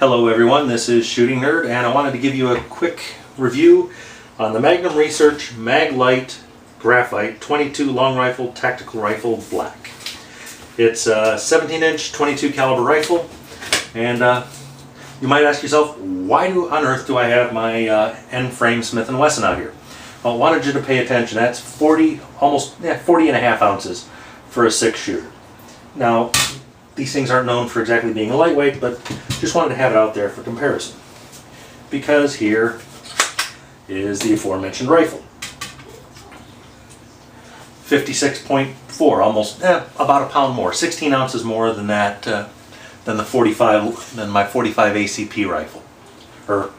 Hello everyone, this is Shooting Nerd, and I wanted to give you a quick review on the Magnum Research Maglite Graphite 22 Long Rifle Tactical Rifle Black. It's a 17-inch 22 caliber rifle, and you might ask yourself, why on earth do I have my end-frame Smith & Wesson out here? Well, I wanted you to pay attention. That's 40 and a half ounces for a 6-shooter. Now, these things aren't known for exactly being lightweight, but just wanted to have it out there for comparison. Because here is the aforementioned rifle. 56.4, almost about a pound more, 16 ounces more than that, than my 45 ACP rifle or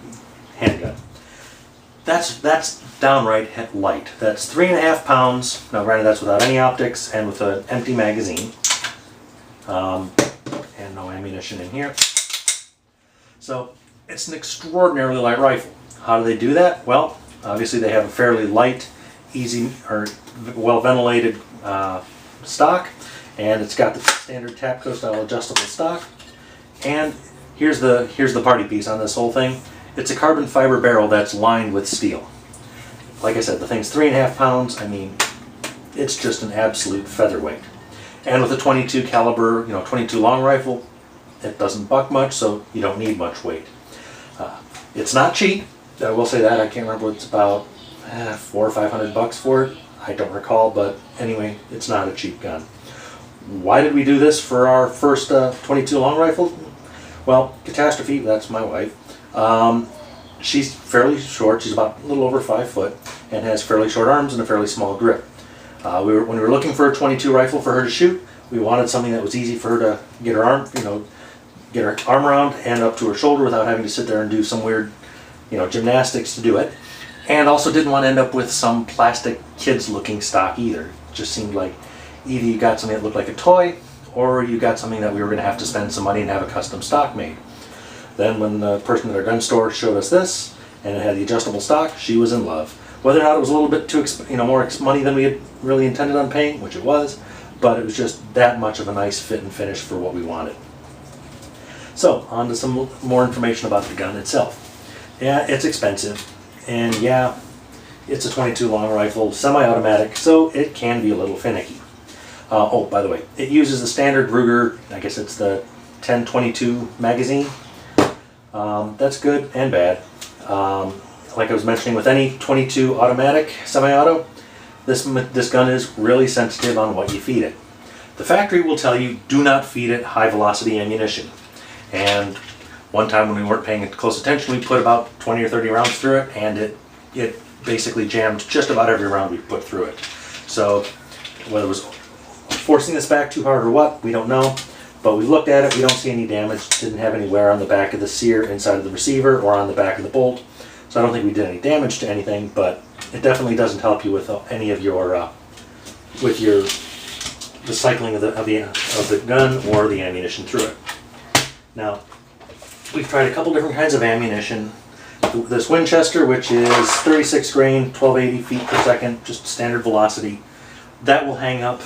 handgun. That's downright light. That's 3.5 pounds. Now, granted, that's without any optics and with an empty magazine. And no ammunition in here. So it's an extraordinarily light rifle. How do they do that? Well, obviously they have a fairly light, easy, or well ventilated stock, and it's got the standard Tapco style adjustable stock. And here's the party piece on this whole thing. It's a carbon fiber barrel that's lined with steel. Like I said, the thing's 3.5 pounds. I mean, it's just an absolute featherweight. And with a 22 caliber, 22 long rifle, it doesn't buck much, so you don't need much weight. It's not cheap. I will say that. I can't remember what it's about, $400 or $500 for it. I don't recall, but anyway, it's not a cheap gun. Why did we do this for our first 22 long rifle? Well, Catastrophe, that's my wife. She's fairly short. She's about a little over 5 foot and has fairly short arms and a fairly small grip. When we were looking for a 22 rifle for her to shoot, we wanted something that was easy for her to get her arm, get her arm around and up to her shoulder without having to sit there and do some weird, gymnastics to do it. And also didn't want to end up with some plastic kids-looking stock either. It just seemed like either you got something that looked like a toy, or you got something that we were going to have to spend some money and have a custom stock made. Then when the person at our gun store showed us this, and it had the adjustable stock, she was in love. Whether or not it was a little bit too, more money than we had really intended on paying, which it was, but it was just that much of a nice fit and finish for what we wanted. So, on to some more information about the gun itself. Yeah, it's expensive, and yeah, it's a 22 long rifle, semi-automatic, so it can be a little finicky. Oh, by the way, it uses the standard Ruger, I guess it's the 1022 magazine. That's good and bad. Like I was mentioning, with any 22 automatic semi-auto, this gun is really sensitive on what you feed it. The factory will tell you, do not feed it high velocity ammunition. And one time when we weren't paying close attention, we put about 20 or 30 rounds through it, and it basically jammed just about every round we put through it. So whether it was forcing this back too hard or what, we don't know. But we looked at it, we don't see any damage. Didn't have any wear on the back of the sear inside of the receiver or on the back of the bolt. So I don't think we did any damage to anything, but it definitely doesn't help you with any of your the cycling of the gun or the ammunition through it. Now, we've tried a couple different kinds of ammunition. This Winchester, which is 36 grain, 1280 feet per second, just standard velocity, that will hang up.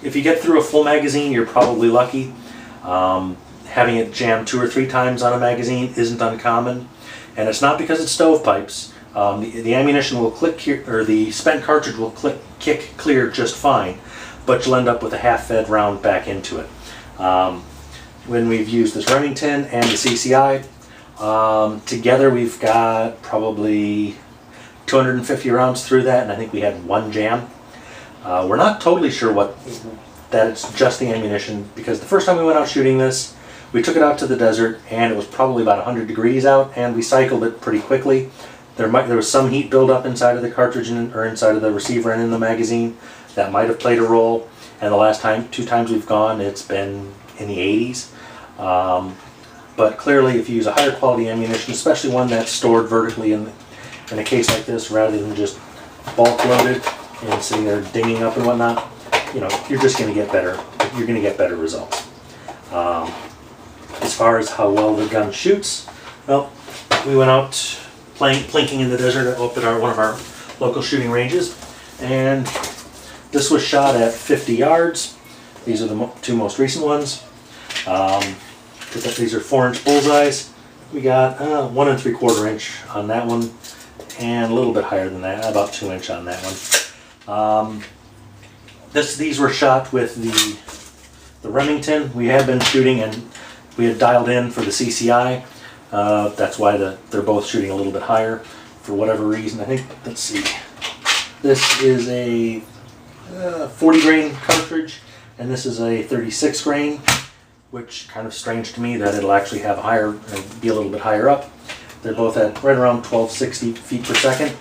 If you get through a full magazine, you're probably lucky. Having it jammed 2 or 3 times on a magazine isn't uncommon. And it's not because it's stovepipes. The ammunition will click here, or the spent cartridge will kick clear just fine, but you'll end up with a half-fed round back into it. When we've used this Remington and the CCI, together we've got probably 250 rounds through that, and I think we had 1 jam. We're not totally sure that it's just the ammunition, because the first time we went out shooting this, we took it out to the desert, and it was probably about 100 degrees out, and we cycled it pretty quickly. There was some heat buildup inside of the cartridge or inside of the receiver and in the magazine. That might have played a role. And the last 2 times we've gone, it's been in the 80s. But clearly, if you use a higher quality ammunition, especially one that's stored vertically in a case like this, rather than just bulk loaded and sitting there dinging up and whatnot, you're just going to get better. You're going to get better results. As far as how well the gun shoots, well, we went out plinking in the desert up at one of our local shooting ranges, and this was shot at 50 yards. These are the 2 most recent ones. These are 4-inch bullseyes. We got 1 3/4 inch on that one, and a little bit higher than that, about 2 inch on that one. These were shot with the Remington. We had been shooting, and we had dialed in for the CCI. That's why they're both shooting a little bit higher for whatever reason. I think, let's see, this is a 40 grain cartridge, and this is a 36 grain, which kind of strange to me that it'll actually have higher, be a little bit higher up. They're both at right around 1260 feet per second.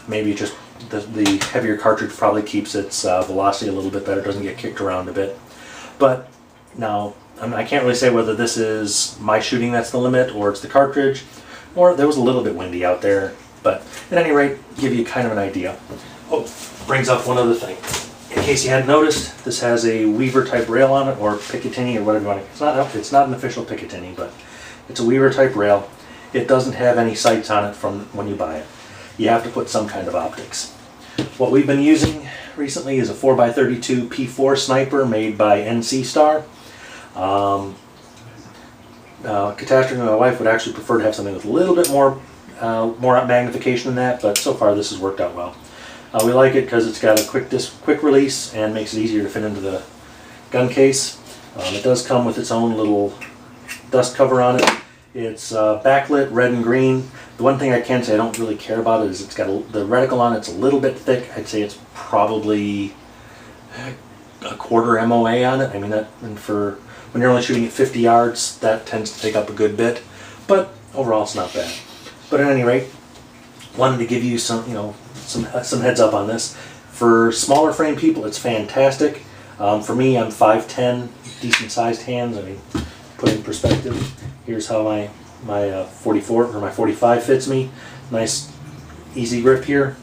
Maybe just the heavier cartridge probably keeps its velocity a little bit better, doesn't get kicked around a bit. But now, I can't really say whether this is my shooting that's the limit, or it's the cartridge, or there was a little bit windy out there. But at any rate, give you kind of an idea. Oh, brings up one other thing. In case you hadn't noticed, this has a Weaver type rail on it, or Picatinny, or whatever you want to. It's not an official Picatinny, but it's a Weaver type rail. It doesn't have any sights on it from when you buy it. You have to put some kind of optics. What we've been using recently is a 4x32 P4 sniper made by NC Star. Catastrophe, my wife would actually prefer to have something with a little bit more magnification than that, but so far this has worked out well. We like it because it's got a quick release and makes it easier to fit into the gun case. It does come with its own little dust cover on it. It's backlit red and green. The one thing I can say I don't really care about is it's got the reticle on it's a little bit thick. I'd say it's probably a quarter MOA on it. I mean, and for when you're only shooting at 50 yards, that tends to take up a good bit. But overall, it's not bad. But at any rate, wanted to give you some heads up on this. For smaller frame people, it's fantastic. For me, I'm 5'10", decent sized hands. I mean, put in perspective, here's how my 44 or my 45 fits me. Nice, easy grip here.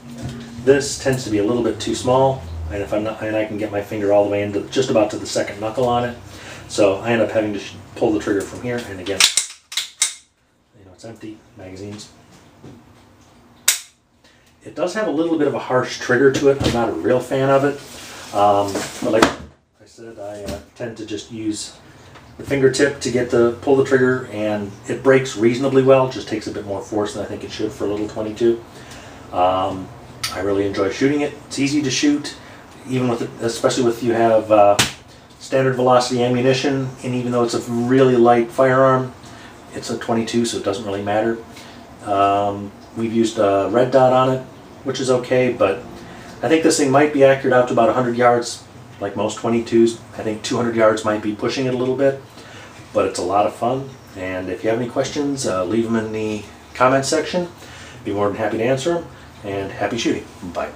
This tends to be a little bit too small, and I can get my finger all the way into just about to the second knuckle on it. So I end up having to pull the trigger from here, and again, it's empty. Magazines. It does have a little bit of a harsh trigger to it. I'm not a real fan of it, but like I said, I tend to just use the fingertip to pull the trigger, and it breaks reasonably well. It just takes a bit more force than I think it should for a little 22. I really enjoy shooting it. It's easy to shoot, even with especially if you have standard velocity ammunition, and even though it's a really light firearm, it's a 22, so it doesn't really matter. We've used a red dot on it, which is okay, but I think this thing might be accurate out to about 100 yards, like most 22s. I think 200 yards might be pushing it a little bit, but it's a lot of fun. And if you have any questions, leave them in the comments section. Be more than happy to answer them, and happy shooting. Bye.